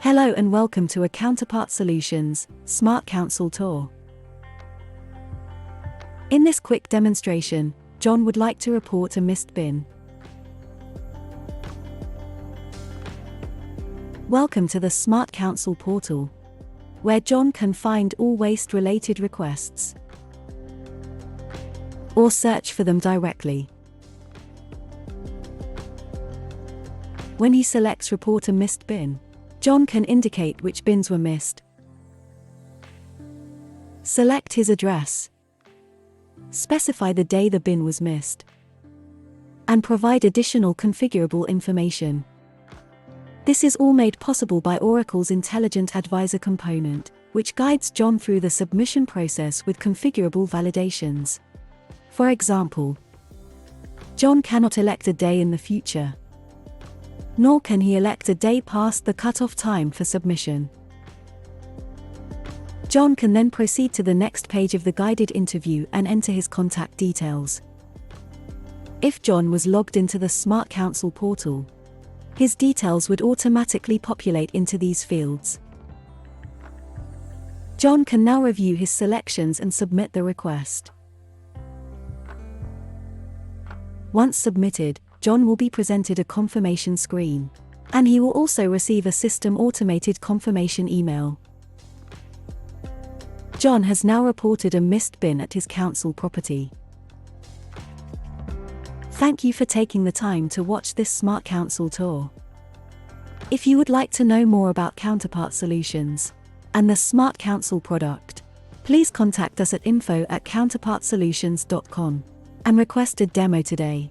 Hello and welcome to a Counterpart Solutions Smart Council Tour. In this quick demonstration, John would like to report a missed bin. Welcome to the Smart Council portal, where John can find all waste-related requests or search for them directly. When he selects Report a Missed Bin, John can indicate which bins were missed, select his address, specify the day the bin was missed, and provide additional configurable information. This is all made possible by Oracle's Intelligent Advisor component, which guides John through the submission process with configurable validations. For example, John cannot elect a day in the future, nor can he elect a day past the cutoff time for submission. John can then proceed to the next page of the guided interview and enter his contact details. If John was logged into the Smart Council portal, his details would automatically populate into these fields. John can now review his selections and submit the request. Once submitted, John will be presented a confirmation screen, and he will also receive a system-automated confirmation email. John has now reported a missed bin at his council property. Thank you for taking the time to watch this Smart Council tour. If you would like to know more about Counterpart Solutions and the Smart Council product, please contact us at info@counterpartsolutions.com and request a demo today.